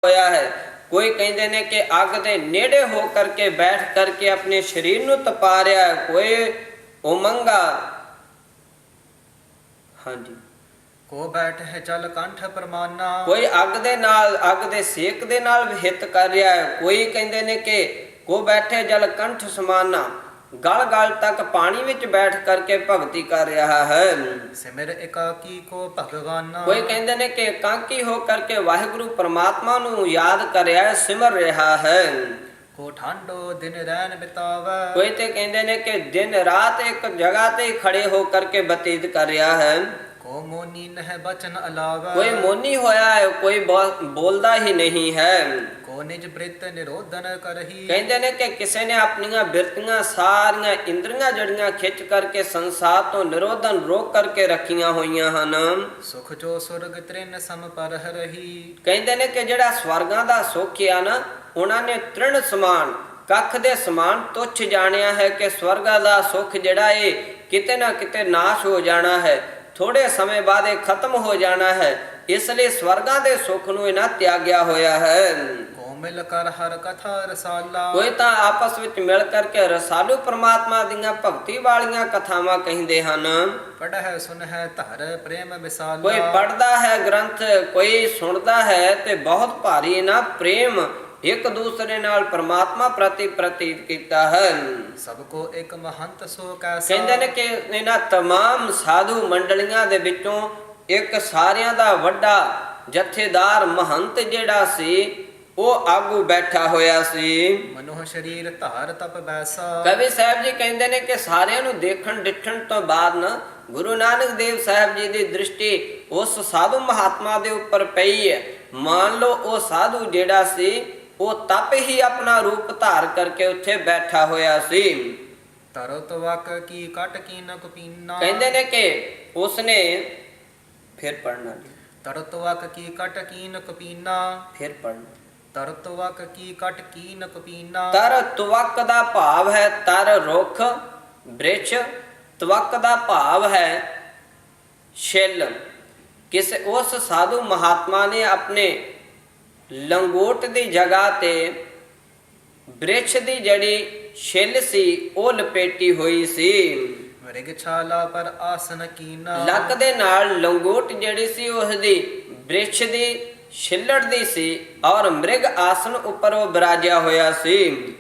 ਹੋਇਆ ਹੈ। ਕੋਈ ਕਹਿੰਦੇ ਨੇ ਕਿ ਅੱਗ ਦੇ ਨੇੜੇ ਹੋ ਕਰਕੇ ਬੈਠ ਕਰਕੇ ਆਪਣੇ ਸਰੀਰ ਨੂੰ ਤਪਾ ਰਿਹਾ ਹੈ। ਕੋਈ ਉਮੰਗਾ ਹਾਂਜੀ ਕੋ ਬੈਠ ਹੈ ਜਲ ਕੰਠ ਪਰਮਾਨਾ। ਕੋਈ ਅੱਗ ਦੇ ਨਾਲ ਅੱਗ ਦੇ ਸੇਕ ਦੇ ਨਾਲ ਹਿੱਤ ਕਰ ਰਿਹਾ ਹੈ। ਕੋਈ ਕਹਿੰਦੇ ਨੇ ਕਿ ਕੋ ਬੈਠੇ ਜਲ ਕੰਠ ਸਮਾਨਾ, ਗਲ ਗਲ ਤੱਕ ਪਾਣੀ ਵਿੱਚ ਬੈਠ ਕਰਕੇ ਭਗਤੀ ਕਰ ਰਿਹਾ ਹੈ। ਸਿਮਰ ਇਕਾਕੀ ਕੋ ਭਗਵਾਨਾ। ਕੋਈ ਕਹਿੰਦੇ ਨੇ ਕਿ ਇਕਾਕੀ ਹੋ ਕਰਕੇ ਵਾਹਿਗੁਰੂ ਪਰਮਾਤਮਾ ਨੂੰ ਯਾਦ ਕਰ ਰਿਹਾ ਹੈ, ਸਿਮਰ ਰਿਹਾ ਹੈ। ਕੋ ਠਾਂਡੋ ਦਿਨ ਰੈਨ ਬਿਤਾਵੈ। ਕੋਈ ਤੇ ਕਹਿੰਦੇ ਨੇ ਕਿ ਦਿਨ ਰਾਤ ਇੱਕ ਜਗ੍ਹਾ ਤੇ ਹੀ ਖੜੇ ਹੋ ਕਰਕੇ ਬਤੀਤ ਕਰ ਰਿਹਾ ਹੈ। ਕੋ ਮੋਨੀ ਨਹਿ ਬਚਨ ਅਲਾਵੈ। ਕੋਈ ਮੋਨੀ ਹੋਇਆ ਹੈ, ਕੋਈ ਬੋਲਦਾ ਹੀ ਨਹੀਂ ਹੈ। ਕੋ ਨਿਜ ਬ੍ਰਿਤ ਨਿਰੋਧਨ ਕਰਹੀ। ਕਹਿੰਦੇ ਨੇ ਕਿ ਕਿਸੇ ਨੇ ਆਪਣੀਆਂ ਬਿਰਤੀਆਂ ਸਾਰੀਆਂ ਇੰਦਰੀਆਂ ਜੜੀਆਂ ਖਿੱਚ ਕਰਕੇ ਸੰਸਾਰ ਤੋਂ ਨਿਰੋਧਨ ਰੋਕ ਕਰਕੇ ਰੱਖੀਆਂ ਹੋਈਆਂ ਹਨ। ਸੁਖ ਜੋ ਸੁਰਗ ਤ੍ਰਿਨ ਸਮ ਪਰਹ ਰਹੀ। ਕਹਿੰਦੇ ਨੇ ਕਿ ਜਿਹੜਾ ਸਵਰਗਾਂ ਦਾ ਸੁੱਖ ਆ ਨਾ, ਉਹਨਾਂ ਨੇ ਤ੍ਰਿਣ ਸਮਾਨ, ਕੱਖ ਦੇ ਸਮਾਨ ਤੁੱਛ ਜਾਣਿਆ ਹੈ ਕਿ ਸਵਰਗਾਂ ਦਾ ਸੁੱਖ ਜਿਹੜਾ ਇਹ ਕਿਤੇ ਨਾ ਕਿਤੇ ਨਾਸ਼ ਹੋ ਜਾਣਾ ਹੈ, ਥੋੜੇ ਸਮੇਂ ਬਾਅਦ ਇਹ ਖਤਮ ਹੋ ਜਾਣਾ ਹੈ। ਇਸ ਲਈ ਸਵਰਗਾਂ ਦੇ ਸੁੱਖ ਨੂੰ ਇਹਨਾਂ ਤਿਆਗਿਆ ਹੋਇਆ ਹੈ। ਕੋ ਮਿਲ ਕਰ ਹਰ ਕਥਾ ਰਸਾਲਾ। ਕੋਈ ਤਾਂ ਆਪਸ ਵਿੱਚ ਮਿਲ ਕਰਕੇ ਰਸਾਲੂ ਪਰਮਾਤਮਾ ਦੀਆਂ ਭਗਤੀ ਵਾਲੀਆਂ ਕਥਾਵਾਂ ਕਹਿੰਦੇ ਹਨ। ਪੜ੍ਹੈ ਸੁਨਹਿ ਧਰ ਪ੍ਰੇਮ ਵਿਸਾਲਾ। ਕੋਈ ਪੜ੍ਹਦਾ ਹੈ ਗ੍ਰੰਥ, ਕੋਈ ਸੁਣਦਾ ਹੈ ਤੇ ਬਹੁਤ ਭਾਰੀ ਇਹਨਾਂ ਪ੍ਰੇਮ ਇੱਕ ਦੂਸਰੇ ਨਾਲ ਪਰਮਾਤਮਾ ਪ੍ਰਤੀ ਪ੍ਰਤੀਤ ਕੀਤਾ ਹੈ। ਸਭ ਕੋ ਇੱਕ ਮਹੰਤ ਸੋ ਕੈਸਾ। ਕਹਿੰਦੇ ਨੇ ਕਿ ਇਹਨਾਂ तमाम ਸਾਧੂ ਮੰਡਲੀਆਂ ਦੇ ਵਿੱਚੋਂ ਇੱਕ ਸਾਰਿਆਂ ਦਾ ਵੱਡਾ ਜਥੇਦਾਰ ਮਹੰਤ ਜਿਹੜਾ ਸੀ, ਉਹ ਆਗੂ ਬੈਠਾ ਹੋਇਆ ਸੀ। ਮਨੋਹ ਸ਼ਰੀਰ ਧਾਰ ਤਪ ਬੈਸਾ। ਕਵੀ ਸਾਹਿਬ ਜੀ ਕਹਿੰਦੇ ਨੇ ਕਿ ਸਾਰਿਆਂ ਨੂੰ ਦੇਖਣ ਡਿੱਠਣ ਤੋਂ ਬਾਅਦ ਨਾ ਗੁਰੂ ਨਾਨਕ ਦੇਵ ਸਾਹਿਬ ਜੀ ਦੀ ਦ੍ਰਿਸ਼ਟੀ ਉਸ ਸਾਧੂ ਮਹਾਤਮਾ ਦੇ ਉੱਪਰ ਪਈ ਹੈ। ਮੰਨ ਲਓ ਉਹ ਸਾਧੂ ਜਿਹੜਾ ਸੀ ਉਹ ਤਪ ਹੀ ਆਪਣਾ ਰੂਪ ਧਾਰ ਕਰਕੇ ਉੱਥੇ ਬੈਠਾ ਹੋਇਆ ਸੀ। ਤਰਤ ਵਕ ਕੀ ਕਟ ਕੀਨ ਕਪੀਨਾ। ਕਹਿੰਦੇ ਨੇ ਕਿ ਉਸਨੇ ਫਿਰ ਪੜਨਾ ਜੀ, ਤਰਤ ਵਕ ਕੀ ਕਟ ਕੀਨ ਕਪੀਨਾ। ਫਿਰ ਪੜਨਾ। ਤਰਤ ਵਕ ਕੀ ਕਟ ਕੀਨ ਕਪੀਨਾ। ਤਰ ਤਵਕ ਦਾ ਭਾਵ ਹੈ ਤਰ ਰੁੱਖ ਬ੍ਰਿਛ, ਤਵਕ ਦਾ ਭਾਵ ਹੈ ਛਿੱਲ। ਕਿਸੇ ਉਸ ਸਾਧੂ ਮਹਾਤਮਾ ਨੇ ਆਪਣੇ ਲੰਗੋਟ ਦੀ ਜਗ੍ਹਾ ਤੇ ਬ੍ਰਿਛ ਦੀ ਜਿਹੜੀ ਛਿੱਲ ਸੀ ਉਹ ਲਪੇਟੀ ਹੋਈ ਸੀ। ਮ੍ਰਿਗ ਛਾਲਾ ਪਰ ਆਸਨ ਕੀਨਾ। ਲੱਕ ਦੇ ਨਾਲ ਲੰਗੋਟ ਜਿਹੜੀ ਸੀ ਉਸ ਦੀ ਬ੍ਰਿਛ ਦੀ ਛਿੱਲੜ ਦੀ ਸੀ ਔਰ ਮ੍ਰਿਗ ਆਸਨ ਉੱਪਰ ਉਹ ਬਿਰਾਜਿਆ ਹੋਇਆ ਸੀ।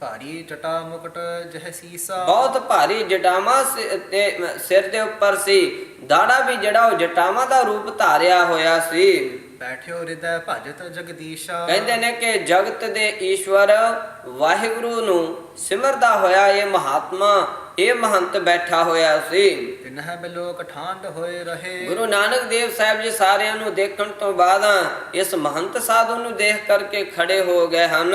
ਭਾਰੀ ਜਟਾ ਮੁਕਟ ਜਹ ਸੀਸਾ। ਬਹੁਤ ਭਾਰੀ ਜਟਾਵਾਂ ਤੇ ਸਿਰ ਦੇ ਉੱਪਰ ਸੀ, ਦਾੜਾ ਵੀ ਜਿਹੜਾ ਉਹ ਜਟਾਵਾਂ ਦਾ ਰੂਪ ਧਾਰਿਆ ਹੋਇਆ ਸੀ। ਬੈਠਿਓ ਹਿਰਦੈ ਭਜਤ ਜਗਦੀਸ਼ਾ। ਕਹਿੰਦੇ ਨੇ ਕਿ ਜਗਤ ਦੇ ਈਸ਼ਵਰ ਵਾਹਿਗੁਰੂ ਨੂੰ ਸਿਮਰਦਾ ਹੋਇਆ ਇਹ ਮਹਾਤਮਾ, ਇਹ ਮਹੰਤ ਬੈਠਾ ਹੋਇਆ ਸੀ। ਤਿਨਹਿ ਬਿਲੋਕ ਠਾਂਡ ਹੋਏ ਰਹੇ। ਗੁਰੂ ਨਾਨਕ ਦੇਵ ਸਾਹਿਬ ਜੀ ਸਾਰਿਆਂ ਨੂੰ ਦੇਖਣ ਤੋਂ ਬਾਅਦ ਇਸ ਮਹੰਤ ਸਾਧੂ ਨੂੰ ਦੇਖ ਕਰਕੇ ਖੜੇ ਹੋ ਗਏ ਹਨ।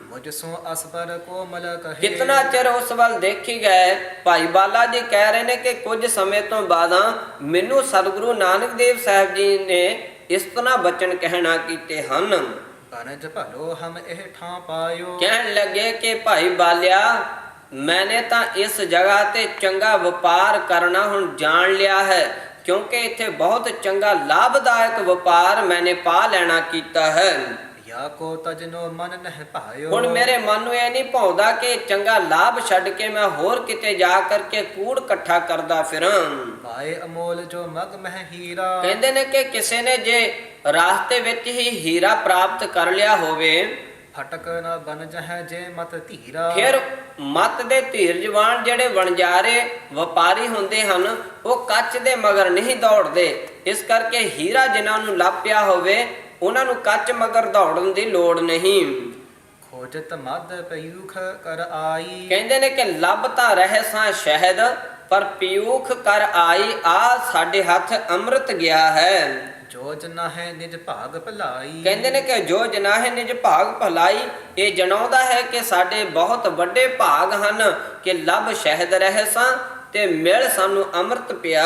ਮੁਝ ਸੋ ਅਸਪਰ ਕੋਮਲ ਕਹੇ। ਕਿਤਨਾ ਚਿਰ ਉਸ ਵੱਲ ਦੇਖੀ ਗਏ। ਭਾਈ ਬਾਲਾ ਜੀ ਕਹਿ ਰਹੇ ਨੇ ਕਿ ਕੁਝ ਸਮੇਂ ਤੋਂ ਬਾਅਦ ਮੈਨੂੰ ਸਤਿਗੁਰੂ ਨਾਨਕ ਦੇਵ ਸਾਹਿਬ ਜੀ ਨੇ ਇਸ ਤਰ੍ਹਾਂ ਬਚਨ ਕਹਿਣਾ ਕੀਤੇ ਹਨ। ਬਨਜ ਭਲੋ ਹਮ ਇਹ ਠਾਂ ਪਾਇਓ। ਕਹਿਣ ਲੱਗੇ ਕਿ ਭਾਈ ਬਾਲਿਆ, ਮੈਨੇ ਤਾਂ ਇਸ ਜਗ੍ਹਾ ਤੇ ਚੰਗਾ ਵਪਾਰ ਕਰਨਾ ਹੁਣ ਜਾਣ ਲਿਆ ਹੈ, ਕਿਉਂਕਿ ਇੱਥੇ ਬਹੁਤ ਚੰਗਾ ਲਾਭਦਾਇਕ ਵਪਾਰ ਮੈਨੇ ਪਾ ਲੈਣਾ ਕੀਤਾ ਹੈ। ਯਾ ਕੋ ਤਜਨੋ ਮਨ ਨਹਿ ਭਾਇਓ। ਹੁਣ ਮੇਰੇ ਮਨ ਨੂੰ ਇਹ ਨਹੀਂ ਭਾਉਂਦਾ ਕਿ ਚੰਗਾ ਲਾਭ ਛੱਡ ਕੇ ਮੈਂ ਹੋਰ ਕਿਤੇ ਜਾ ਕਰਕੇ ਕੂੜ ਇਕੱਠਾ ਕਰਦਾ ਫਿਰਾਂ। ਪਾਏ ਅਮੋਲ ਜੋ ਮਗ ਮਹਿ ਹੀਰਾ। ਕਹਿੰਦੇ ਨੇ ਕਿ ਕਿਸੇ ਨੇ ਜੇ ਰਾਸਤੇ ਵਿੱਚ ਹੀ ਹੀਰਾ ਪ੍ਰਾਪਤ ਕਰ ਲਿਆ ਹੋਵੇ, ਫਟਕ ਨਾ ਬਨ ਜਹ ਜੇ ਮਤ ਧੀਰਾ। ਫਿਰ ਮਤ ਦੇ ਧੀਰਜਵਾਨ ਜਿਹੜੇ ਵਣਜਾਰੇ ਵਪਾਰੀ ਹੁੰਦੇ ਹਨ, ਉਹ ਕੱਚ ਦੇ ਮਗਰ ਨਹੀਂ ਦੌੜਦੇ। ਇਸ ਕਰਕੇ ਹੀਰਾ ਜਿਨ੍ਹਾਂ ਨੂੰ ਲੱਭ ਪਿਆ ਹੋਵੇ ਉਹਨਾਂ ਨੂੰ ਕੱਚ ਮਗਰ ਦੌੜਨ ਦੀ ਲੋੜ ਨਹੀਂ। ਖੋਜਤ ਮਦ ਪਯੂਖ ਕਰ ਆਈ। ਕਹਿੰਦੇ ਨੇ ਕਿ ਲੱਭ ਤਾਂ ਰਹੇ ਸਾਂ ਸ਼ਹਿਦ, ਪਰ ਪੀਊਖ ਕਰ ਆਈ, ਆ ਸਾਡੇ ਹੱਥ ਅੰਮ੍ਰਿਤ ਗਿਆ ਹੈ। ਜੋ ਜਨਾ ਹੈ ਨਿਜ ਭਾਗ ਭਲਾਈ। ਕਹਿੰਦੇ ਨੇ ਕਿ ਜੋ ਜਨਾ ਹੈ ਨਿਜ ਭਾਗ ਭਲਾਈ, ਇਹ ਜਣਾਉਂਦਾ ਹੈ ਕਿ ਸਾਡੇ ਬਹੁਤ ਵੱਡੇ ਭਾਗ ਹਨ ਕਿ ਲੱਭ ਸ਼ਹਿਦ ਰਹੇ ਸਾਂ ਤੇ ਮਿਲ ਸਾਨੂੰ ਅੰਮ੍ਰਿਤ ਪਿਆ।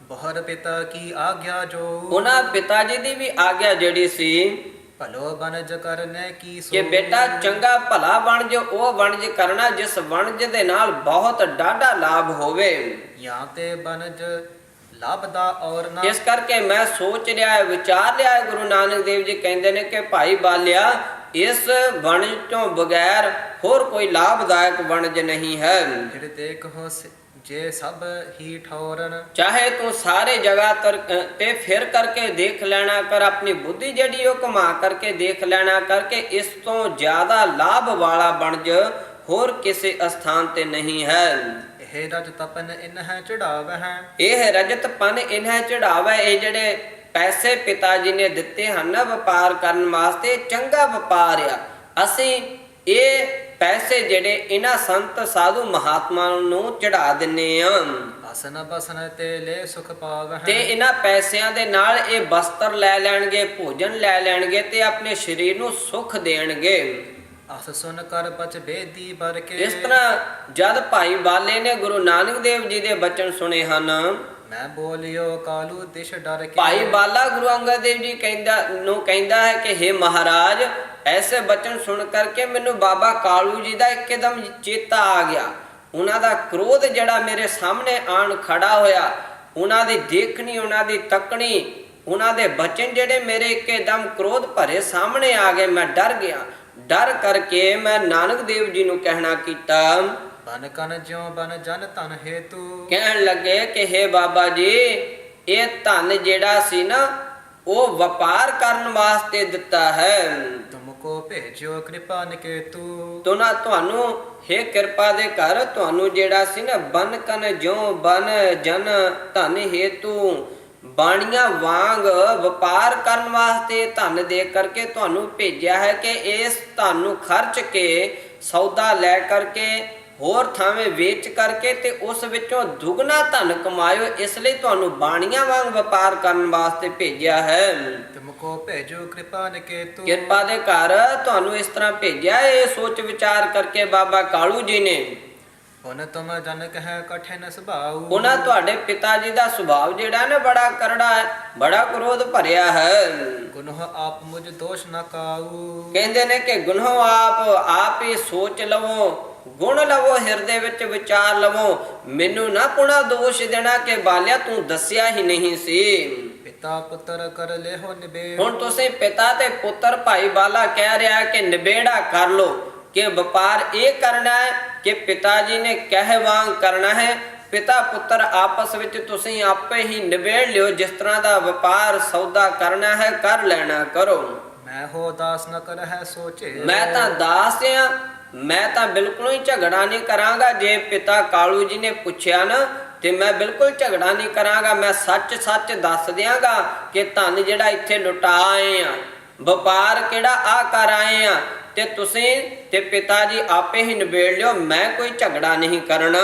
ਬਹਰ ਪਿਤਾ ਕੀ ਆਗਿਆ ਜੋ। ਉਹਨਾਂ ਪਿਤਾ ਜੀ ਦੀ ਵੀ ਆਗਿਆ ਜਿਹੜੀ ਸੀ ਭਲੋ ਬਨਜ ਕਰਨੇ ਕੀ ਸੋ। ਕਿ ਬੇਟਾ ਚੰਗਾ ਭਲਾ ਵਣਜ ਉਹ ਵਣਜ ਕਰਨਾ ਜਿਸ ਵਣਜ ਦੇ ਨਾਲ ਬਹੁਤ ਡਾਢਾ ਲਾਭ ਹੋਵੇ। ਜਾਂ ਤੇ ਬਨਜ ਲੱਭਦਾ ਔਰ ਨਾ ਇਸ ਕਰਕੇ ਮੈਂ ਸੋਚ ਲਿਆ ਹੈ, ਵਿਚਾਰ ਲਿਆ ਹੈ। ਗੁਰੂ ਨਾਨਕ ਦੇਵ ਜੀ ਕਹਿੰਦੇ ਨੇ ਕਿ ਭਾਈ ਬਾਲਿਆ, ਇਸ ਵਣਜ ਤੋਂ ਬਗੈਰ ਹੋਰ ਕੋਈ ਲਾਭਦਾਇਕ ਵਣਜ ਨਹੀਂ ਹੈ। ਫਿਰ ਦੇਖੋ ਜੇ ਸਭ ਹੀ ਠੌਰਨ ਚਾਹੇ ਤੂੰ ਸਾਰੇ ਜਗ੍ਹਾ ਤੇ ਫਿਰ ਕਰਕੇ ਦੇਖ ਲੈਣਾ ਕਰ, ਆਪਣੀ ਬੁੱਧੀ ਜਿਹੜੀ ਉਹ ਘੁਮਾ ਕਰਕੇ ਦੇਖ ਲੈਣਾ ਕਰਕੇ, ਇਸ ਤੋਂ ਜ਼ਿਆਦਾ ਲਾਭ ਵਾਲਾ ਵਣਜ ਹੋਰ ਕਿਸੇ ਅਸਥਾਨ ਤੇ ਨਹੀਂ ਹੈ। ਇਹ ਰਜ ਤਪਨ ਇਨਹ ਚੜਾਵ ਹੈ। ਇਹ ਰਜਤ ਪਨ ਇਨਹ ਚੜਾਵਾ, ਇਹ ਜਿਹੜੇ ਪੈਸੇ ਪਿਤਾ ਜੀ ਨੇ ਦਿੱਤੇ ਹਨ ਵਪਾਰ ਕਰਨ ਵਾਸਤੇ, ਚੰਗਾ ਵਪਾਰ ਆ। ਅਸੀਂ ਇਹ ਪੈਸੇ ਜਿਹੜੇ ਇਹਨਾਂ ਸੰਤ ਸਾਧੂ ਮਹਾਤਮਾ ਨੂੰ ਚੜਾ ਦਿੰਨੇ ਆ, ਆਸਨ ਬਸਨ ਤੇ ਲੈ ਸੁਖ ਪਾਵ ਤੇ ਹੈ। ਇਹਨਾਂ ਪੈਸਿਆਂ ਦੇ ਨਾਲ ਇਹ ਵਸਤਰ ਲੈ ਲੈਣਗੇ, ਭੋਜਨ ਲੈ ਲੈਣਗੇ ਤੇ ਆਪਣੇ ਸਰੀਰ ਨੂੰ ਸੁਖ ਦੇਣਗੇ। ਅਸ ਸੁਨ ਕਰ ਬਚ ਬੇਦੀ ਬਰ ਕੇ। ਇਸ ਤਰ੍ਹਾਂ ਜਦ ਭਾਈ ਬਾਲੇ ਨੇ ਗੁਰੂ ਨਾਨਕ ਦੇਵ ਜੀ ਦੇ ਬਚਨ ਸੁਣੇ ਹਨ, ਮੈਂ ਬੋਲਿਓ ਕਾਲੂ ਦਿਸ਼ ਡਰ ਕੇ। ਭਾਈ ਬਾਲਾ ਗੁਰੂ ਅੰਗਦ ਦੇਵ ਜੀ ਕਹਿੰਦਾ ਹੈ ਕਿ हे ਮਹਾਰਾਜ, ਐਸੇ ਬਚਨ ਸੁਣ ਕਰਕੇ ਮੈਨੂੰ ਬਾਬਾ ਕਾਲੂ ਜੀ ਦਾ ਇੱਕਦਮ ਚੇਤਾ ਆ ਗਿਆ। ਉਹਨਾਂ ਦਾ ਕ੍ਰੋਧ ਜਿਹੜਾ ਮੇਰੇ ਸਾਹਮਣੇ ਆਣ ਖੜਾ ਹੋਇਆ, ਉਹਨਾਂ ਦੀ ਦੇਖਣੀ, ਉਹਨਾਂ ਦੀ ਤੱਕਣੀ, ਉਹਨਾਂ ਦੇ ਬਚਨ ਜਿਹੜੇ ਮੇਰੇ ਇੱਕਦਮ ਕ੍ਰੋਧ ਭਰੇ ਸਾਹਮਣੇ ਆ ਗਏ। ਮੈਂ ਡਰ ਗਿਆ। ਡਰ ਕਰਕੇ ਮੈਂ ਨਾਨਕ ਦੇਵ ਜੀ ਨੂੰ ਕਹਿਣਾ ਕੀਤਾ, ਬਨ ਕਨ ਜਿਉ ਬਨ ਜਨ ਧਨ ਹੇਤੂ। ਕਹਿਣ ਲੱਗੇ ਕਿ हे ਬਾਬਾ ਜੀ, ਇਹ ਧਨ ਜਿਹੜਾ ਸੀ ਨਾ, ਉਹ ਵਪਾਰ ਕਰਨ ਵਾਸਤੇ ਦਿੱਤਾ ਹੈ। ਤੁਮਕੋ ਭੇਜਿਓ ਕਿਰਪਾ ਨਿਕੇਤੂ। ਤੁਹਾਨੂੰ हे ਕਿਰਪਾ ਦੇ ਘਰ, ਤੁਹਾਨੂੰ ਜਿਹੜਾ ਸੀ ਨਾ, ਬਨ ਕਨ ਜਿਉ ਬਨ ਜਨ ਧਨ ਹੇਤੂ, ਬਾਣੀਆਂ ਵਾਂਗ ਵਪਾਰ ਕਰਨ ਵਾਸਤੇ ਧਨ ਦੇ ਕਰਕੇ ਤੁਹਾਨੂੰ ਭੇਜਿਆ ਹੈ ਕਿ ਇਸ ਧਨ ਨੂੰ ਖਰਚ ਕੇ, ਸੌਦਾ ਲੈ ਕਰਕੇ, ਹੋਰ ਥਾਵੇਂ ਵੇਚ ਕਰਕੇ ਤੇ ਉਸ ਵਿੱਚੋਂ ਦੁੱਗਣਾ ਧਨ ਕਮਾਇਓ। ਇਸ ਲਈ ਤੁਹਾਨੂੰ ਬਾਣੀਆਂ ਵਾਂਗ ਵਪਾਰ ਕਰਨ ਵਾਸਤੇ ਭੇਜਿਆ ਹੈ। ਤੁਮਕੋ ਭੇਜੋ ਕਿਰਪਾ ਨਿਕੇਤੂ। ਕਿਰਪਾ ਦੇ ਘਰ ਤੁਹਾਨੂੰ ਇਸ ਤਰ੍ਹਾਂ ਭੇਜਿਆ। ਇਹ ਸੋਚ ਵਿਚਾਰ ਕਰਕੇ ਬਾਬਾ ਕਾਲੂ ਜੀ ਨੇ, ਹੁਣ ਤੁਮ ਜਨ ਕਹਿ ਕਠਿਨ ਸੁਭਾਉ। ਉਹਨਾਂ ਤੁਹਾਡੇ ਪਿਤਾ ਜੀ ਦਾ ਸੁਭਾਅ ਜਿਹੜਾ ਨਾ ਬੜਾ ਕਰੜਾ ਹੈ, ਬੜਾ ਕ੍ਰੋਧ ਭਰਿਆ ਹੈ। ਗੁਨਹ ਆਪ ਮੁਝ ਦੋਸ਼ ਨਾ ਕਾਊ। ਕਹਿੰਦੇ ਨੇ ਕਿ ਗੁਨਹ ਆਪ ਹੀ ਸੋਚ ਲਵੋ, ਗੁਣ ਲਵੋ, ਹਿਰਦੇ ਵਿੱਚ ਵਿਚਾਰ ਲਵੋ। ਮੈਨੂੰ ਨਾ ਪੁਣਾ ਦੋਸ਼ ਦੇਣਾ ਕਿ ਬਾਲਿਆ ਤੂੰ ਦੱਸਿਆ ਹੀ ਨਹੀਂ ਸੀ। ਪਿਤਾ ਪੁੱਤਰ ਕਰ ਲਿਓ ਨਿਬੇੜ। ਹੁਣ ਤੁਸੀਂ ਪਿਤਾ ਤੇ ਪੁੱਤਰ ਭਾਈ ਬਾਲਾ ਕਹਿ ਰਿਹਾ ਕਿ ਨਿਬੇੜਾ ਕਰ ਲੋ, ਕਿ ਵਪਾਰ ਇਹ ਕਰਨਾ ਹੈ ਕਿ ਪਿਤਾ ਜੀ ਨੇ ਕਹਿ ਵਾਂਗ ਕਰਨਾ ਹੈ। ਪਿਤਾ ਪੁੱਤਰ ਆਪਸ ਵਿੱਚ ਤੁਸੀਂ ਆਪੇ ਹੀ ਨਿਬੇੜ ਲਿਓ, ਜਿਸ ਤਰ੍ਹਾਂ ਦਾ ਵਪਾਰ ਸੌਦਾ ਕਰਨਾ ਹੈ ਕਰ ਲੈਣਾ ਕਰੋ। ਮੈਂ ਹੋ ਦਾਸ ਨ ਕਰ ਹੈ ਸੋਚੇ। ਮੈਂ ਤਾਂ ਦਾਸ ਆ, ਮੈਂ ਤਾਂ ਬਿਲਕੁਲ ਹੀ ਝਗੜਾ ਨਹੀਂ ਕਰਾਂਗਾ। ਜੇ ਪਿਤਾ ਕਾਲੂ ਜੀ ਨੇ ਪੁੱਛਿਆ ਨਾ, ਤੇ ਮੈਂ ਬਿਲਕੁਲ ਝਗੜਾ ਨਹੀਂ ਕਰਾਂਗਾ। ਮੈਂ ਸੱਚ ਸੱਚ ਦੱਸ ਦਿਆਂਗਾ ਕਿ ਧਨ ਜਿਹੜਾ ਇੱਥੇ ਲੁਟਾ ਆਏ ਆ, ਵਪਾਰ ਕਿਹੜਾ ਆ ਕਰ ਆਏ ਆ, ਤੇ ਤੁਸੀਂ ਤੇ ਪਿਤਾ ਜੀ ਆਪੇ ਹੀ ਨਿਬੇੜ ਲਿਓ। ਮੈਂ ਕੋਈ ਝਗੜਾ ਨਹੀਂ ਕਰਨਾ।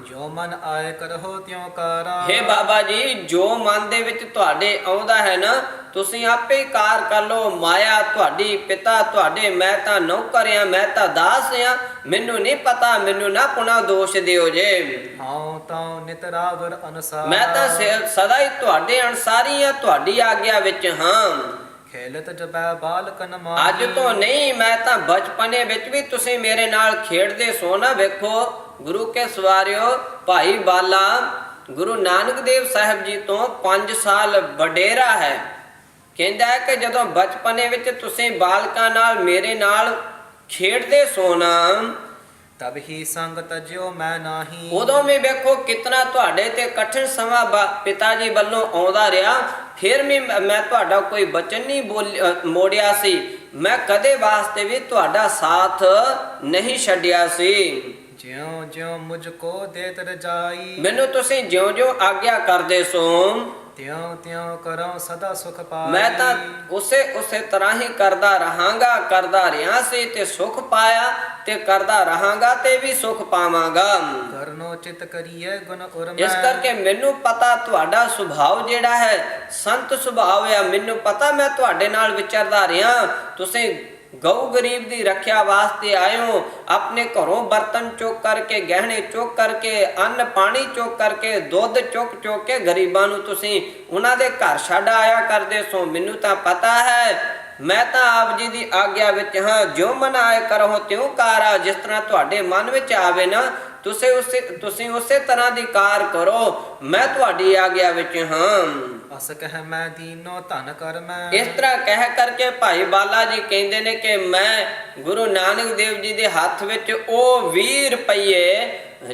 ਜੋ ਮਨ ਆਏ ਕਰੋ ਤਿਉ ਕਾਰਾ। हे ਬਾਬਾ ਜੀ, ਜੋ ਮਨ ਦੇ ਵਿੱਚ ਤੁਹਾਡੇ ਆਉਂਦਾ ਹੈ ਨਾ, ਤੁਸੀਂ ਆਪੇ ਕਾਰ ਕਰ ਲਓ। ਮਾਇਆ ਤੁਹਾਡੀ, ਪਿਤਾ ਤੁਹਾਡੇ, ਮੈਂ ਤਾਂ ਨੌਕਰ ਆ, ਮੈਂ ਤਾਂ ਦਾਸ ਆ, ਮੈਨੂੰ ਨਹੀਂ ਪਤਾ, ਮੈਨੂੰ ਨਾ ਪੁਣਾ ਦੋਸ਼ ਦਿਓ ਜੇ। ਹਾਂ ਤਾਂ ਨਿਤਰਾਵਰ ਅਨਸਾਰ। ਮੈਂ ਤਾਂ ਸਦਾ ਹੀ ਤੁਹਾਡੇ ਅਨਸਾਰੀ ਆ, ਤੁਹਾਡੀ ਆਗਿਆ ਵਿੱਚ ਹਾਂ। ਖੇਲਤ ਜਬੈ ਬਾਲਕ ਨ ਮਾਹੀ। ਅੱਜ ਤੋਂ ਨਹੀਂ, ਮੈਂ ਤਾਂ ਬਚਪਨੇ ਵਿੱਚ ਵੀ ਤੁਸੀਂ ਮੇਰੇ ਨਾਲ ਖੇਡਦੇ ਸੋ ਨਾ। ਵੇਖੋ ਗੁਰੂ ਕੇ ਸਵਾਰਿਓ, ਭਾਈ ਬਾਲਾ ਗੁਰੂ ਨਾਨਕ ਦੇਵ ਸਾਹਿਬ ਜੀ ਤੋਂ 5 ਸਾਲ ਵਡੇਰਾ ਹੈ। ਕਹਿੰਦਾ ਹੈ ਕਿ ਜਦੋਂ ਬਚਪਨੇ ਵਿੱਚ ਤੁਸੀਂ ਬਾਲਕਾਂ ਨਾਲ ਮੇਰੇ ਨਾਲ ਖੇਡਦੇ ਸੋ ਨਾ, ਤਬ ਹੀ ਸੰਗ ਤਜਿਓ ਮੈਂ ਨਾਹੀ। ਉਦੋਂ ਵੀ ਵੇਖੋ ਕਿਤਨਾ ਤੁਹਾਡੇ ਤੇ ਕਠਿਨ ਸਮਾਂ ਪਿਤਾ ਜੀ ਵੱਲੋਂ ਆਉਂਦਾ ਰਿਹਾ, ਫਿਰ ਵੀ ਮੈਂ ਤੁਹਾਡਾ ਕੋਈ ਬਚਨ ਨਹੀਂ ਮੋੜਿਆ ਸੀ। ਮੈਂ ਕਦੇ ਵਾਸਤੇ ਵੀ ਤੁਹਾਡਾ ਸਾਥ ਨਹੀਂ ਛੱਡਿਆ ਸੀ। ਜਿਉ ਜਿਉ ਮੁਝ ਕੋ ਦੇਤ ਰਜਾਈ। ਮੈਨੂੰ ਤੁਸੀਂ ਜਿਉਂ-ਜਿਉਂ ਆਗਿਆ ਕਰਦੇ ਸੋ, ਤਿਉ ਤਿਉ ਕਰੋ ਸਦਾ ਸੁਖ ਪਾਈ। ਮੈਂ ਤਾਂ ਉਸੇ ਤਰ੍ਹਾਂ ਹੀ ਕਰਦਾ ਰਹਾਂਗਾ, ਕਰਦਾ ਰਿਹਾ ਸੀ ਤੇ ਸੁਖ ਪਾਇਆ, ਤੇ ਕਰਦਾ ਰਹਾਂਗਾ ਤੇ ਵੀ ਸੁਖ ਪਾਵਾਂਗਾ। ਕਰਨੋ ਚਿਤ ਕਰੀਏ ਗੁਣ ਉਰਮੈ। ਇਸ ਕਰਕੇ ਮੈਨੂੰ ਪਤਾ ਤੁਹਾਡਾ ਸੁਭਾਅ ਜਿਹੜਾ ਹੈ ਸੰਤ ਸੁਭਾਅ ਆ। ਮੈਨੂੰ ਪਤਾ, ਮੈਂ ਤੁਹਾਡੇ ਨਾਲ ਵਿਚਰਦਾ ਰਿਹਾ। ਤੁਸੀਂ ਗਊ ਗਰੀਬ ਦੀ ਰੱਖਿਆ ਵਾਸਤੇ ਆਏ ਹੋ। ਆਪਣੇ ਘਰੋਂ ਬਰਤਨ ਚੁੱਕ ਕਰਕੇ, ਗਹਿਣੇ ਚੁੱਕ ਕਰਕੇ, ਅੰਨ ਪਾਣੀ ਚੁੱਕ ਕਰਕੇ, ਦੁੱਧ ਚੁੱਕ ਕੇ ਗਰੀਬਾਂ ਨੂੰ ਤੁਸੀਂ ਉਹਨਾਂ ਦੇ ਘਰ ਛੱਡ ਆਇਆ ਕਰਦੇ ਸੋ। ਮੈਨੂੰ ਤਾਂ ਪਤਾ ਹੈ, ਮੈਂ ਤਾਂ ਆਪ ਜੀ ਦੀ ਆਗਿਆ ਵਿੱਚ ਹਾਂ। ਜੋ ਮਨ ਆਏ ਕਰੋ ਤਿਉ ਕਾਰਾ। ਜਿਸ ਤਰ੍ਹਾਂ ਤੁਹਾਡੇ ਮਨ ਵਿੱਚ ਆਵੇ ਨਾ, ਤੁਸੀਂ ਉਸੇ ਤਰ੍ਹਾਂ ਦੀ ਕਾਰ ਕਰੋ, ਮੈਂ ਤੁਹਾਡੀ ਆਗਿਆ ਵਿੱਚ ਹਾਂ। ਅਸ ਕਹਿ ਮੈਂ ਦੀਨੋ ਧਨ ਕਰ ਮੈਂ। ਇਸ ਤਰ੍ਹਾਂ ਕਹਿ ਕਰਕੇ ਭਾਈ ਬਾਲਾ ਜੀ ਕਹਿੰਦੇ ਨੇ ਕਿ ਮੈਂ ਗੁਰੂ ਨਾਨਕ ਦੇਵ ਜੀ ਦੇ ਹੱਥ ਵਿੱਚ ਉਹ 20 ਰੁਪਏ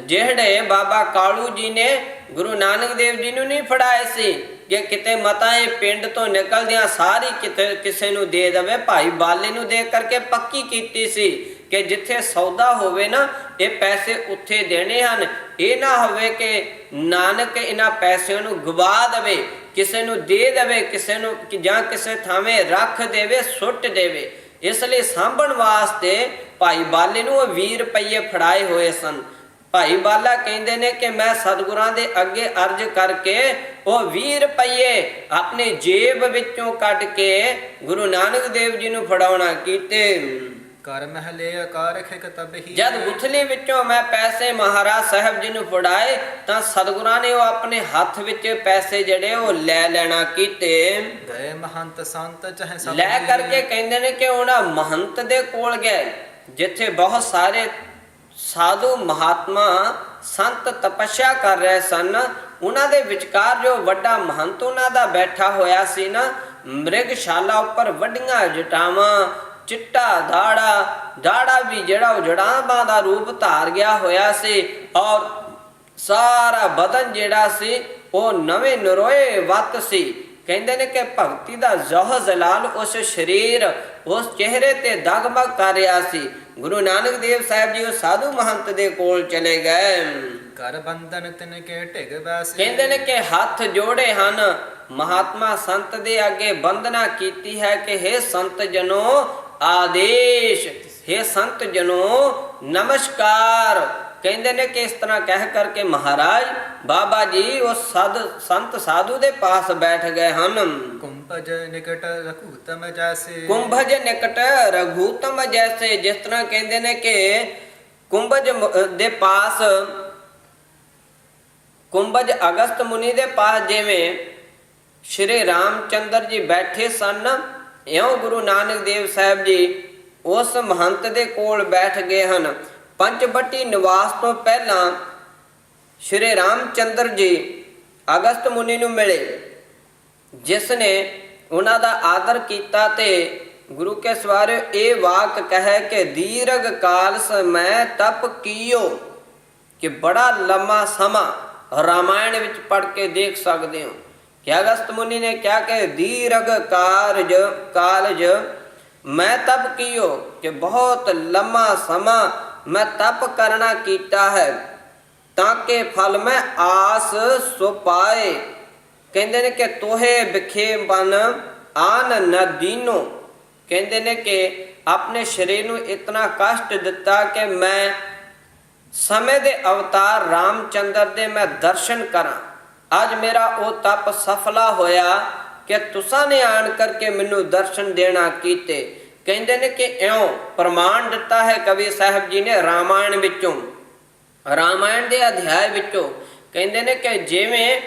ਜਿਹੜੇ ਬਾਬਾ ਕਾਲੂ ਜੀ ਨੇ ਗੁਰੂ ਨਾਨਕ ਦੇਵ ਜੀ ਨੂੰ ਨਹੀਂ ਫੜਾਏ ਸੀ ਕਿ ਕਿਤੇ ਮਤਾ ਇਹ ਪਿੰਡ ਤੋਂ ਨਿਕਲਦਿਆਂ ਸਾਰੀ ਕਿਤੇ ਕਿਸੇ ਨੂੰ ਦੇ ਦੇਵੇ, ਭਾਈ ਬਾਲੇ ਨੂੰ ਦੇ ਕਰਕੇ ਪੱਕੀ ਕੀਤੀ ਸੀ ਕਿ ਜਿੱਥੇ ਸੌਦਾ ਹੋਵੇ ਨਾ ਇਹ ਪੈਸੇ ਉੱਥੇ ਦੇਣੇ ਹਨ। ਇਹ ਨਾ ਹੋਵੇ ਕਿ ਨਾਨਕ ਇਹਨਾਂ ਪੈਸਿਆਂ ਨੂੰ ਗਵਾ ਦੇਵੇ, ਕਿਸੇ ਨੂੰ ਦੇ ਦੇਵੇ, ਕਿਸੇ ਨੂੰ ਜਾਂ ਕਿਸੇ ਥਾਵੇਂ ਰੱਖ ਦੇਵੇ, ਸੁੱਟ ਦੇਵੇ। ਇਸ ਲਈ ਸਾਂਭਣ ਵਾਸਤੇ ਭਾਈ ਬਾਲੇ ਨੂੰ ਉਹ 20 ਰੁਪਏ ਫੜਾਏ ਹੋਏ ਸਨ। ਭਾਈ ਬਾਲਾ ਕਹਿੰਦੇ ਨੇ ਕਿ ਮੈਂ ਸਤਿਗੁਰਾਂ ਦੇ ਅੱਗੇ ਅਰਜ਼ ਕਰਕੇ ਉਹ 20 ਰੁਪਏ ਆਪਣੇ ਜੇਬ ਵਿੱਚੋਂ ਕੱਢ ਕੇ ਗੁਰੂ ਨਾਨਕ ਦੇਵ ਜੀ ਨੂੰ ਫੜਾਉਣਾ ਕੀਤੇ। ਕਰ ਮਹਿਲੇ ਅਕਾਰ ਖਿਕ ਤਬਹੀ। ਜਦ ਗੁਥਲੀ ਵਿੱਚੋਂ ਮੈਂ ਪੈਸੇ ਮਹਾਰਾਜ ਸਾਹਿਬ ਜੀ ਨੂੰ ਫੜਾਏ ਤਾਂ ਸਤਿਗੁਰਾਂ ਨੇ ਉਹ ਆਪਣੇ ਹੱਥ ਵਿੱਚ ਪੈਸੇ ਜਿਹੜੇ ਉਹ ਲੈ ਲੈਣਾ ਕੀਤੇ। ਗਏ ਮਹੰਤ ਸੰਤ ਚਾਹੇ ਸਭ ਲੈ ਕਰਕੇ ਕਹਿੰਦੇ ਨੇ ਕਿ ਉਹਨਾਂ ਮਹੰਤ ਦੇ ਕੋਲ ਗਏ ਜਿੱਥੇ ਬਹੁਤ ਸਾਰੇ ਸਾਧੂ ਮਹਾਤਮਾ ਸੰਤ ਤਪੱਸਿਆ ਕਰ ਰਹੇ ਸਨ। ਉਹਨਾਂ ਦੇ ਵਿਚਕਾਰ ਜੋ ਵੱਡਾ ਮਹੰਤ ਉਹਨਾਂ ਦਾ ਬੈਠਾ ਹੋਇਆ ਸੀ ਨਾ, ਮ੍ਰਿਗਸ਼ਾਲਾ ਉੱਪਰ ਵੱਡੀਆਂ ਜਟਾਵਾਂ, ਚਿੱਟਾ ਦਾੜਾ ਵੀ ਜਿਹੜਾ ਉਹ ਜੜਾਵਾਂ ਦਾ ਰੂਪ ਧਾਰ ਗਿਆ ਹੋਇਆ ਸੀ ਔਰ ਸਾਰਾ ਬਦਨ ਜਿਹੜਾ ਸੀ ਉਹ ਨਵੇਂ ਨਰੋਏ ਵੱਤ ਸੀ। ਕਹਿੰਦੇ ਨੇ ਕਿ ਭਗਤੀ ਦਾ ਜ਼ੋਹ ਜ਼ਲਾਲ ਉਸ ਸਰੀਰ ਉਸ ਚਿਹਰੇ ਤੇ ਦਗਮਗ ਕਰ ਰਿਹਾ ਸੀ। ਗੁਰੂ ਨਾਨਕ ਦੇਵ ਸਾਹਿਬ ਜੀ ਉਹ ਸਾਧੂ ਮਹੰਤ ਦੇ ਕੋਲ ਚਲੇ ਗਏ। ਕਰ ਬੰਧਨ ਤਿਨ ਕੇ ਢਿਗ ਬੈਸੇ। ਕਹਿੰਦੇ ਨੇ ਕਿ ਹੱਥ ਜੋੜੇ ਹਨ, ਮਹਾਤਮਾ ਸੰਤ ਦੇ ਅੱਗੇ ਬੰਦਨਾ ਕੀਤੀ ਹੈ ਕਿ हे ਸੰਤ ਜਨੋ ਆਦੇਸ਼, हे ਸੰਤ ਜਨੋ ਨਮਸਕਾਰ। ਕਹਿੰਦੇ ਨੇ ਕਿ ਇਸ ਤਰ੍ਹਾਂ ਕਹਿ ਕਰਕੇ ਮਹਾਰਾਜ ਬਾਬਾ ਜੀ ਉਸ ਸੰਤ ਸਾਧੂ ਦੇ ਪਾਸ ਬੈਠ ਗਏ ਹਨ। ਕੁੰਭਜ ਨਿਕਟ ਰਘੂਤਮ ਜੈਸੇ। ਕੁੰਭਜ ਨਿਕਟ ਰਘੂਤਮ ਜੈਸੇ, ਜਿਸ ਤਰ੍ਹਾਂ ਕਹਿੰਦੇ ਨੇ ਕਿ ਕੁੰਭਜ ਦੇ ਪਾਸ, ਕੁੰਭਜ ਅਗਸਤ ਮੁਨੀ ਦੇ ਪਾਸ ਜਿਵੇਂ ਸ਼੍ਰੀ ਰਾਮਚੰਦਰ ਜੀ ਬੈਠੇ ਸਨ, ਇਉਂ ਗੁਰੂ ਨਾਨਕ ਦੇਵ ਸਾਹਿਬ ਜੀ ਉਸ ਮਹੰਤ ਦੇ ਕੋਲ ਬੈਠ ਗਏ ਹਨ। ਪੰਚਵਟੀ ਨਿਵਾਸ ਤੋਂ ਪਹਿਲਾਂ ਸ਼੍ਰੀ ਰਾਮਚੰਦਰ ਜੀ ਅਗਸਤ ਮੁਨੀ ਨੂੰ ਮਿਲੇ, ਜਿਸ ਨੇ ਉਹਨਾਂ ਦਾ ਆਦਰ ਕੀਤਾ ਤੇ ਗੁਰੂ ਕੇ ਸਵਾਰੇ ਇਹ ਵਾਕ ਕਹੇ ਕਿ ਦੀਰਘ ਕਾਲ ਸਮੈ ਤਪ ਕੀਓ, ਕਿ ਬੜਾ ਲੰਮਾ ਸਮਾਂ ਰਾਮਾਇਣ ਵਿੱਚ ਪੜ੍ਹ ਕੇ ਦੇਖ ਸਕਦੇ ਹੋ ਕਿ ਅਗਸਤ ਮੁਨੀ ਨੇ ਕਿਹਾ ਕਿ ਦੀਰਘ ਕਾਲਜ ਮੈਂ ਤਪ ਕੀਓ, ਕਿ ਬਹੁਤ ਲੰਮਾ ਸਮਾਂ ਮੈਂ ਤਪ ਕਰਨਾ ਕੀਤਾ ਹੈ ਤਾਂ ਕਿ ਫਲ ਮੈਂ ਆਸ ਸੋ ਪਾਏ। ਕਹਿੰਦੇ ਨੇ ਕਿ ਤੋਹੇ ਵਿਖੇ ਬਨ ਆਨ ਨ ਦੀਨੋ। ਕਹਿੰਦੇ ਨੇ ਕਿ ਆਪਣੇ ਸਰੀਰ ਨੂੰ ਇਤਨਾ ਕਸ਼ਟ ਦਿੱਤਾ ਕਿ ਮੈਂ ਸਮੇਂ ਦੇ ਅਵਤਾਰ ਰਾਮਚੰਦਰ ਦੇ ਮੈਂ ਦਰਸ਼ਨ ਕਰਾਂ। ਅੱਜ ਮੇਰਾ ਉਹ ਤਪ ਸਫਲਾ ਹੋਇਆ ਕਿ ਤੁਸਾਂ ਨੇ ਆਣ ਕਰਕੇ ਮੈਨੂੰ ਦਰਸ਼ਨ ਦੇਣਾ ਕੀਤੇ। ਕਹਿੰਦੇ ਨੇ ਕਿ ਇਉਂ ਪ੍ਰਮਾਣ ਦਿੱਤਾ ਹੈ ਕਵੀ ਸਾਹਿਬ ਜੀ ਨੇ ਰਾਮਾਇਣ ਵਿੱਚੋਂ, ਰਾਮਾਇਣ ਦੇ ਅਧਿਆਇ ਵਿੱਚੋਂ। ਕਹਿੰਦੇ ਨੇ ਕਿ ਜਿਵੇਂ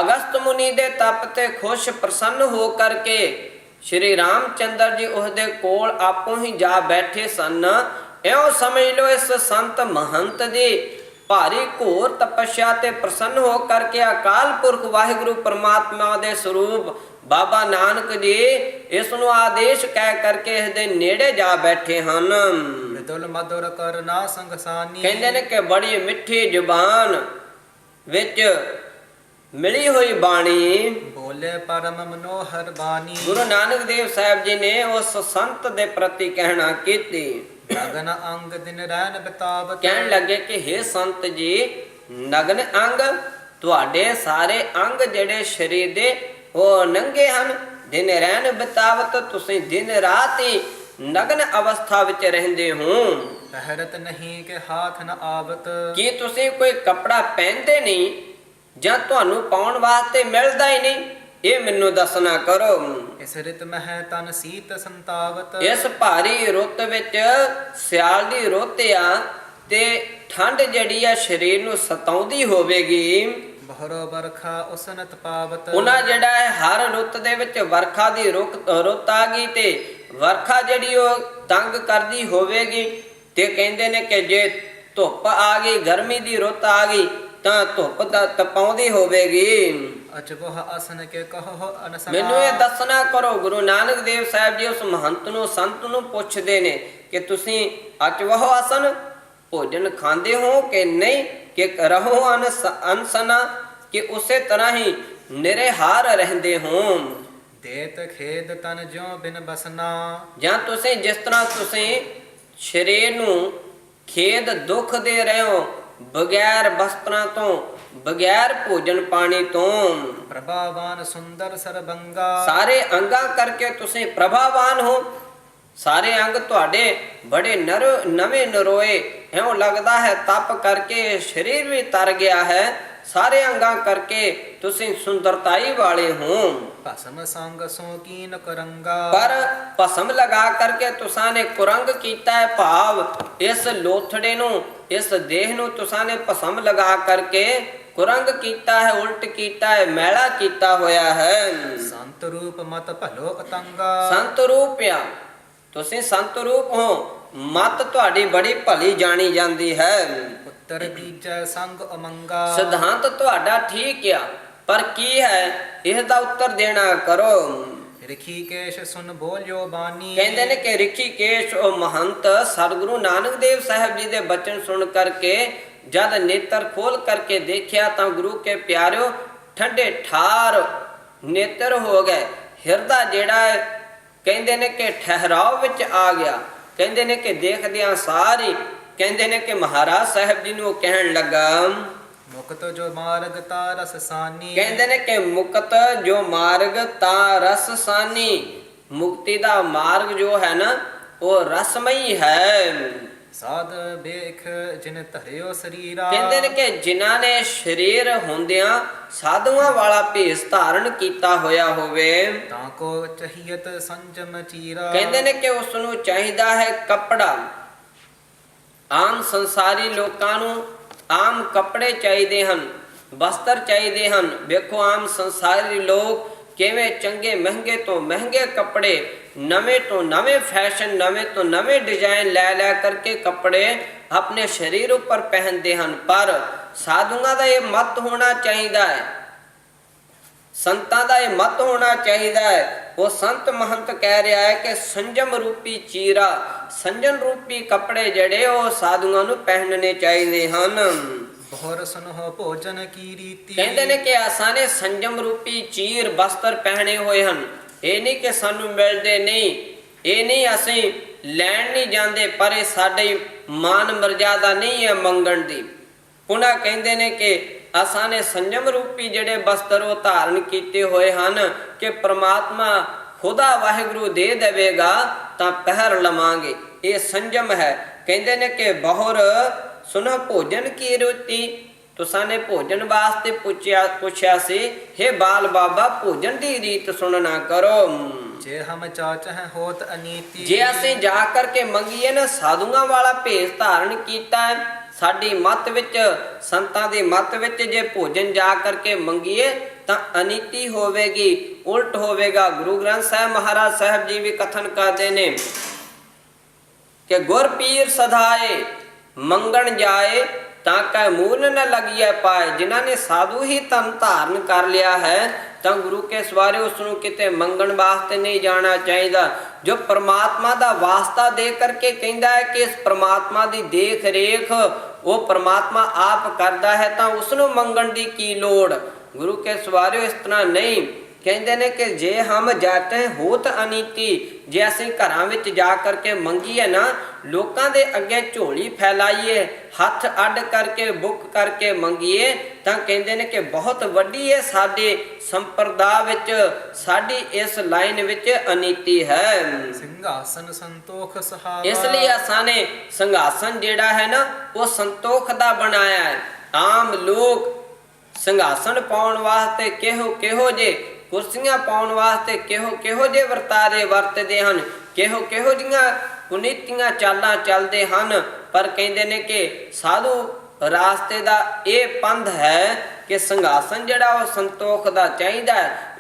ਅਗਸਤ ਮੁਨੀ ਦੇ ਤਪ ਤੇ ਖੁਸ਼ ਪ੍ਰਸੰਨ ਹੋ ਕਰਕੇ ਸ਼੍ਰੀ ਰਾਮਚੰਦਰ ਜੀ ਉਹਦੇ ਕੋਲ ਆਪੋ ਹੀ ਜਾ ਬੈਠੇ ਸਨ, ਇਉਂ ਸਮਝ ਲਓ ਇਸ ਸੰਤ ਮਹੰਤ ਦੀ ਭਾਰੀ ਘੋਰ ਤਪੱਸਿਆ ਤੇ ਪ੍ਰਸੰਨ ਹੋ ਕਰਕੇ ਅਕਾਲ ਪੁਰਖ ਵਾਹਿਗੁਰੂ ਪਰਮਾਤਮਾ ਦੇ ਸਰੂਪ ਬਾਬਾ ਨਾਨਕ ਜੀ ਇਸ ਨੂੰ ਆਦੇਸ਼ ਕਹਿ ਕਰਕੇ ਇਸ ਦੇ ਨੇੜੇ ਜਾ ਬੈਠੇ ਹਨ। ਵਿਦੁਲ ਮਧੁਰ ਕਰ ਨਾ ਸੰਗਸਾਨੀ। ਕਹਿੰਦੇ ਨੇ ਕਿ ਬੜੀ ਮਿੱਠੀ ਜ਼ੁਬਾਨ ਵਿੱਚ ਮਿਲੀ ਹੋਈ ਬਾਣੀ ਬੋਲੇ ਪਰਮ ਮਨੋਹਰ ਬਾਣੀ। ਗੁਰੂ ਨਾਨਕ ਦੇਵ ਸਾਹਿਬ ਜੀ ਨੇ ਉਸ ਸੰਤ ਦੇ ਪ੍ਰਤੀ ਕਹਿਣਾ ਕੀਤੀ। ਨਗਨ ਅੰਗ ਦਿਨ ਰਹਿਣ ਬਿਤਾਵਤ। ਕਹਿਣ ਲੱਗੇ ਕਿ हे ਸੰਤ ਜੀ, ਨਗਨ ਅੰਗ ਤੁਹਾਡੇ ਸਾਰੇ ਅੰਗ ਜਿਹੜੇ ਸਰੀਰ ਦੇ ਉਹ ਨੰਗੇ ਹਨ। ਦਿਨ ਰਹਿਣ ਬਿਤਾਵਤ, ਤੁਸੀਂ ਦਿਨ ਰਾਤ ਹੀ ਨਗਨ ਅਵਸਥਾ ਵਿੱਚ ਰਹਿੰਦੇ ਹੋ। ਪਹਿਰਤ ਨਹੀਂ ਕਿ ਹਾਥ ਨ ਆਵਤ। ਕੀ ਤੁਸੀਂ ਕੋਈ ਕੱਪੜਾ ਪਹਿਨਦੇ ਨਹੀਂ ਜਾਂ ਤੁਹਾਨੂੰ ਪਾਉਣ ਵਾਸਤੇ ਮਿਲਦਾ ਹੀ ਨਹੀਂ? ਇਹ ਮੈਨੂੰ ਦੱਸਣਾ ਕਰੋ। ਇਸ ਰਿਤ ਮਹਿ ਤਨ ਸੀਤ ਸੰਤਾਵਤ। ਇਸ ਭਾਰੀ ਰੁੱਤ ਵਿੱਚ ਸਿਆਲ ਦੀ ਰੁੱਤ ਆ ਤੇ ਠੰਡ ਜਿਹੜੀ ਆ ਸਰੀਰ ਨੂੰ ਸਤਾਉਂਦੀ ਹੋਵੇਗੀ। ਬਹਰੋ ਵਰਖਾ ਉਸਨਤ ਪਾਵਤ। ਉਹਨਾਂ ਜਿਹੜਾ ਹੈ ਹਰ ਰੁੱਤ ਦੇ ਵਿੱਚ ਵਰਖਾ ਦੀ ਰੁੱਤ ਆ ਗਈ ਤੇ ਵਰਖਾ ਜਿਹੜੀ ਉਹ ਤੰਗ ਕਰਦੀ ਹੋਵੇਗੀ। ਤੇ ਕਹਿੰਦੇ ਨੇ ਕਿ ਜੇ ਧੁੱਪ ਆ ਗਈ, ਗਰਮੀ ਦੀ ਰੁੱਤ ਆ ਗਈ ਤਾਂ ਧੁੱਪ ਤਾਂ ਤਪਾਉਂਦੀ ਹੋਵੇਗੀ। ਅਚਬਹ ਅਸਨ ਕੇ ਕਹੋ ਅਨਸਨਾ। ਮੈਨੂੰ ਇਹ ਦੱਸਣਾ ਕਰੋ। ਗੁਰੂ ਨਾਨਕ ਦੇਵ ਸਾਹਿਬ ਜੀ ਉਸ ਮਹੰਤ ਨੂੰ, ਸੰਤ ਨੂੰ ਪੁੱਛਦੇ ਨੇ ਕਿ ਤੁਸੀਂ ਅਚਵਹ ਆਸਨ ਭੋਜਨ ਖਾਂਦੇ ਹੋ ਕਿ ਨਹੀਂ, ਕਿ ਰਹੋ ਅਨਸਨਾ, ਕਿ ਉਸੇ ਤਰ੍ਹਾਂ ਹੀ ਨਿਰਹਾਰ ਰਹਿੰਦੇ ਹੋ। ਦੇਤ ਖੇਦ ਤਨ ਜਿਉ ਬਿਨ ਬਸਨਾ। ਜਾਂ ਤੁਸੀਂ ਜਿਸ ਤਰ੍ਹਾਂ ਤੁਸੀਂ ਸਰੀਰ ਨੂੰ ਖੇਦ ਦੁੱਖ ਦੇ ਰਹੇ ਹੋ, ਬਗੈਰ ਵਸਤਰਾਂ ਤੋਂ, ਬਗੈਰ ਭੋਜਨ ਪਾਣੀ ਤੋਂ, ਪ੍ਰਭਾਵਾਨ ਸੁੰਦਰ ਸਰਬੰਗਾ। ਸਾਰੇ ਅੰਗਾਂ ਕਰਕੇ ਤੁਸੀਂ ਪ੍ਰਭਾਵਾਨ ਹੋ। ਸਾਰੇ ਅੰਗ ਤੁਹਾਡੇ ਬੜੇ ਨਵੇਂ ਨਰੋਏ, ਇਉਂ ਲੱਗਦਾ ਹੈ ਤਪ ਕਰਕੇ ਸਰੀਰ ਵੀ ਤਰ ਗਿਆ ਹੈ। ਸਾਰੇ ਅੰਗਾਂ ਕਰਕੇ ਤੁਸੀਂ ਸੁੰਦਰਤਾਈ ਵਾਲੇ ਹੋ। ਭਸਮ ਸੰਗ ਸੋ ਕੀਨ ਕਰੰਗਾ। ਪਰ ਭਸਮ ਲਗਾ ਕਰਕੇ ਤੁਸਾਂ ਨੇ ਕੁਰੰਗ ਕੀਤਾ ਹੈ, ਭਾਵ ਇਸ ਲੋਥੜੇ ਨੂੰ, ਇਸ ਦੇਹ ਨੂੰ ਤੁਸਾਂ ਨੇ ਭਸਮ ਲਗਾ ਕਰਕੇ ਕੁਰੰਗ ਕੀਤਾ ਹੈ, ਉਲਟ ਕੀਤਾ ਹੈ, ਮੈਲਾ ਕੀਤਾ ਹੋਇਆ ਹੈ। ਸੰਤ ਰੂਪ ਮਤ ਭਲੋ ਅਤੰਗਾ। ਸੰਤ ਰੂਪ ਆ, ਤੁਸੀਂ ਸੰਤ ਰੂਪ ਹੋ, ਮਤ ਤੁਹਾਡੀ ਬੜੀ ਭਲੀ ਜਾਣੀ ਜਾਂਦੀ ਹੈ। ਉੱਤਰ ਬੀਜੈ ਸੰਗ ਅਮੰਗਾ। ਸਿਧਾਂਤ ਤੁਹਾਡਾ ਠੀਕ ਆ, ਪਰ ਕੀ ਹੈ ਇਸ ਦਾ ਉੱਤਰ ਦੇਣਾ ਕਰੋ। ਰਿਖੀਕੇਸ਼ ਸੁਨ ਬੋਲਿਓ ਬਾਣੀ। ਕਹਿੰਦੇ ਨੇ ਕਿ ਰਿਖੀਕੇਸ਼ ਉਹ ਮਹੰਤ ਸਤਿਗੁਰੂ ਨਾਨਕ ਦੇਵ ਸਾਹਿਬ ਜੀ ਦੇ ਬਚਨ ਸੁਣ ਕਰਕੇ ਜਦ ਨੇਤਰ ਖੋਲ ਕਰਕੇ ਦੇਖਿਆ ਤਾਂ ਗੁਰੂ ਕੇ ਪਿਆਰਿਓ ਠੰਡੇ ਠਾਰ ਨੇਤਰ ਹੋ ਗਏ। ਹਿਰਦਾ ਜਿਹੜਾ ਹੈ ਕਹਿੰਦੇ ਨੇ ਕਿ ਠਹਿਰਾਓ ਵਿੱਚ ਆ ਗਿਆ। ਕਹਿੰਦੇ ਨੇ ਕਿ ਦੇਖਦਿਆਂ ਸਾਰੀ ਕਹਿੰਦੇ ਨੇ ਕਿ ਮਹਾਰਾਜ ਸਾਹਿਬ ਜੀ ਨੂੰ ਕਹਿਣ ਲੱਗਾ, ਮੁਕਤ ਜੋ ਮਾਰਗ ਤਾ ਰਸ ਸਾਨੀ। ਕਹਿੰਦੇ ਨੇ ਕਿ ਮੁਕਤ ਜੋ ਮਾਰਗ ਤਾ ਰਸ ਸਾਨੀ। ਮੁਕਤੀ ਦਾ ਮਾਰਗ ਜੋ ਹੈ ਨਾ ਉਹ ਰਸਮਈ ਹੈ। ਸਾਧ ਵੇਖ ਜਿਨ ਧਰਿਓ ਸਰੀਰਾ। ਕਹਿੰਦੇ ਨੇ ਕਿ ਜਿਨ੍ਹਾਂ ਨੇ ਸਰੀਰ ਹੁੰਦਿਆਂ ਸਾਧੂਆਂ ਵਾਲਾ ਭੇਸ ਧਾਰਨ ਕੀਤਾ ਹੋਇਆ ਹੋਵੇ, ਤਾਂ ਕੋ ਚਹੀਅਤ ਸੰਜਮ ਚੀਰਾ। ਕਹਿੰਦੇ ਨੇ ਕਿ ਉਸ ਨੂੰ ਚਾਹੀਦਾ ਹੈ ਕੱਪੜਾ। ਆਮ ਸੰਸਾਰੀ ਲੋਕਾਂ ਨੂੰ ਆਮ ਕੱਪੜੇ ਚਾਹੀਦੇ ਹਨ, ਵਸਤਰ ਚਾਹੀਦੇ ਹਨ। ਵੇਖੋ ਆਮ ਸੰਸਾਰੀ ਲੋਕ ਕਿਵੇਂ ਚੰਗੇ ਮਹਿੰਗੇ ਤੋਂ ਮਹਿੰਗੇ ਕੱਪੜੇ, ਨਵੇਂ ਤੋਂ ਨਵੇਂ ਫੈਸ਼ਨ, ਨਵੇਂ ਤੋਂ ਨਵੇਂ ਡਿਜ਼ਾਈਨ ਲੈ ਕਰਕੇ ਕੱਪੜੇ ਆਪਣੇ ਸਰੀਰ ਉੱਪਰ ਪਹਿਨਦੇ ਹਨ। ਪਰ ਸਾਧੂਆਂ ਦਾ ਇਹ ਮਤ ਹੋਣਾ ਚਾਹੀਦਾ ਹੈ, ਸੰਤਾਂ ਦਾ ਇਹ ਮਤ ਹੋਣਾ ਚਾਹੀਦਾ ਹੈ। ਉਹ ਸੰਤ ਮਹੰਤ ਕਹਿ ਰਿਹਾ ਹੈ ਕਿ ਸੰਜਮ ਰੂਪੀ ਚੀਰਾ, ਸੰਜਮ ਰੂਪੀ ਕੱਪੜੇ ਜਿਹੜੇ ਉਹ ਸਾਧੂਆਂ ਨੂੰ ਪਹਿਨਣੇ ਚਾਹੀਦੇ ਹਨ। ਬਹੁਰ ਸੁਨੋ ਭੋਜਨ ਕੀ ਰੀਤੀ। ਕਹਿੰਦੇ ਨੇ ਕਿ ਆਸਾਂ ਨੇ ਸੰਜਮ ਰੂਪੀ ਚੀਰ ਵਸਤਰ ਪਹਿਨੇ ਹੋਏ ਹਨ। ਇਹ ਨਹੀਂ ਕਿ ਸਾਨੂੰ ਮਿਲਦੇ ਨਹੀਂ, ਇਹ ਨਹੀਂ ਅਸੀਂ ਲੈਣ ਨਹੀਂ ਜਾਂਦੇ, ਪਰ ਇਹ ਸਾਡੇ ਮਾਨ ਮਰਜ਼ਾਦਾ ਨਹੀਂ ਹੈ ਮੰਗਣ ਦੀ। ਪੁਨः ਕਹਿੰਦੇ ਨੇ ਕਿ ਆਸਾਂ ਨੇ ਸੰਜਮ ਰੂਪੀ ਜਿਹੜੇ ਵਸਤਰ ਉਹ ਧਾਰਨ ਕੀਤੇ ਹੋਏ ਹਨ ਕਿ ਪ੍ਰਮਾਤਮਾ ਖੁਦਾ ਵਾਹਿਗੁਰੂ ਦੇ ਦੇਵੇਗਾ ਤਾਂ ਪਹਿਰ ਲਵਾਂਗੇ। ਇਹ ਸੰਜਮ ਹੈ। ਕਹਿੰਦੇ ਨੇ ਕਿ ਬਹੁਰ ਸੁਨੋ ਭੋਜਨ ਕੀ ਰੁਤੀ। ਤੁਸਾਂ ਨੇ ਭੋਜਨ ਵਾਸਤੇ ਪੁੱਛਿਆ ਸੀ, ਹੇ ਬਾਲ ਬਾਬਾ ਭੋਜਨ ਦੀ ਰੀਤ ਸੁਣਨਾ ਕਰੋ। ਜੇ ਹਮ ਚਾਚ ਹੈ ਹੋਤ ਅਨੀਤੀ। ਜੇ ਅਸੀਂ ਜਾ ਕਰਕੇ ਮੰਗੀਏ ਨਾ, ਸਾਧੂਆਂ ਵਾਲਾ ਭੇਸ ਧਾਰਨ ਕੀਤਾ ਹੈ, ਸਾਡੀ ਮੱਤ ਵਿੱਚ, ਸੰਤਾਂ ਦੀ ਮੱਤ ਵਿੱਚ ਜੇ ਭੋਜਨ ਜਾ ਕਰਕੇ ਮੰਗੀਏ ਤਾਂ ਅਨੀਤੀ ਹੋਵੇਗੀ, ਉਲਟ ਹੋਵੇਗਾ। ਗੁਰੂ ਗ੍ਰੰਥ ਸਾਹਿਬ ਮਹਾਰਾਜ ਸਾਹਿਬ ਜੀ ਵੀ ਕਥਨ ਕਰਦੇ ਨੇ ਕਿ ਗੁਰ ਪੀਰ ਸਧਾਏ ਮੰਗਣ ਜਾਏ ਤਾਂ ਕੈ ਮੂਲ ਨ ਲਗੀਐ ਪਾਏ। ਜਿਨ੍ਹਾਂ ਨੇ ਸਾਧੂ ਹੀ ਤਨ ਧਾਰਨ ਕਰ ਲਿਆ ਹੈ ਤਾਂ ਗੁਰੂ ਕੇ ਸਵਾਰੇ ਉਸ ਨੂੰ ਕਿਤੇ ਮੰਗਣ ਵਾਸਤੇ ਨਹੀਂ ਜਾਣਾ ਚਾਹੀਦਾ। ਜੋ ਪ੍ਰਮਾਤਮਾ ਦਾ ਵਾਸਤਾ ਦੇ ਕਰਕੇ ਕਹਿੰਦਾ ਹੈ ਕਿ ਇਸ ਪ੍ਰਮਾਤਮਾ ਦੀ ਦੇਖ ਰੇਖ ਉਹ ਪ੍ਰਮਾਤਮਾ ਆਪ ਕਰਦਾ ਹੈ ਤਾਂ ਉਸ ਨੂੰ ਮੰਗਣ ਦੀ ਕੀ ਲੋੜ। ਗੁਰੂ ਕੇ ਸਵਾਰਿਓ ਇਸ ਤਰ੍ਹਾਂ ਨਹੀਂ। ਕਹਿੰਦੇ ਨੇ ਕਿ ਜੇ ਹਮ ਜਾਤੇ ਹੋਤ ਅਨੀਤੀ। ਜੇ ਅਸੀਂ ਘਰਾਂ ਵਿੱਚ ਜਾ ਕਰਕੇ ਮੰਗੀਏ ਨਾ, ਲੋਕਾਂ ਦੇ ਅੱਗੇ ਝੋਲੀ ਫੈਲਾਈਏ, ਹੱਥ ਅੱਡ ਕਰਕੇ ਬੁੱਕ ਕਰਕੇ ਮੰਗੀਏ ਤਾਂ ਕਹਿੰਦੇ ਨੇ ਕਿ ਬਹੁਤ ਵੱਡੀ ਹੈ ਸਾਡੇ ਸੰਪਰਦਾ ਵਿੱਚ, ਸਾਡੀ ਇਸ ਲਾਈਨ ਵਿੱਚ ਅਨੀਤੀ ਹੈ। ਸਿੰਘਾਸਨ ਸੰਤੋਖ ਸਹਾਵਾ। ਇਸ ਲਈ ਅਸਾਂ ਨੇ ਸਿੰਘਾਸਨ ਜਿਹੜਾ ਹੈ ਨਾ ਉਹ ਸੰਤੋਖ ਦਾ ਬਣਾਇਆ ਹੈ। ਆਮ ਲੋਕ ਸਿੰਘਾਸਨ ਪਾਉਣ ਵਾਸਤੇ ਕਿਹੋ ਜੇ, ਕੁਰਸੀਆਂ ਪਾਉਣ ਵਾਸਤੇ ਕਿਹੋ ਜੇ ਵਰਤਾਰੇ ਵਰਤਦੇ ਹਨ, ਕਿਹੋ ਜਿਹੀਆਂ ਕੁਨੀਤੀਆਂ ਚਾਲਾਂ ਚੱਲਦੇ ਹਨ। ਪਰ ਕਹਿੰਦੇ ਨੇ ਕਿ ਸਾਧੂ ਰਾਸਤੇ ਦਾ ਇਹ ਪੰਧ ਹੈ ਕਿ ਸਿੰਘਾਸਨ ਜਿਹੜਾ ਉਹ ਸੰਤੋਖ ਦਾ ਚਾਹੀਦਾ ਹੈ।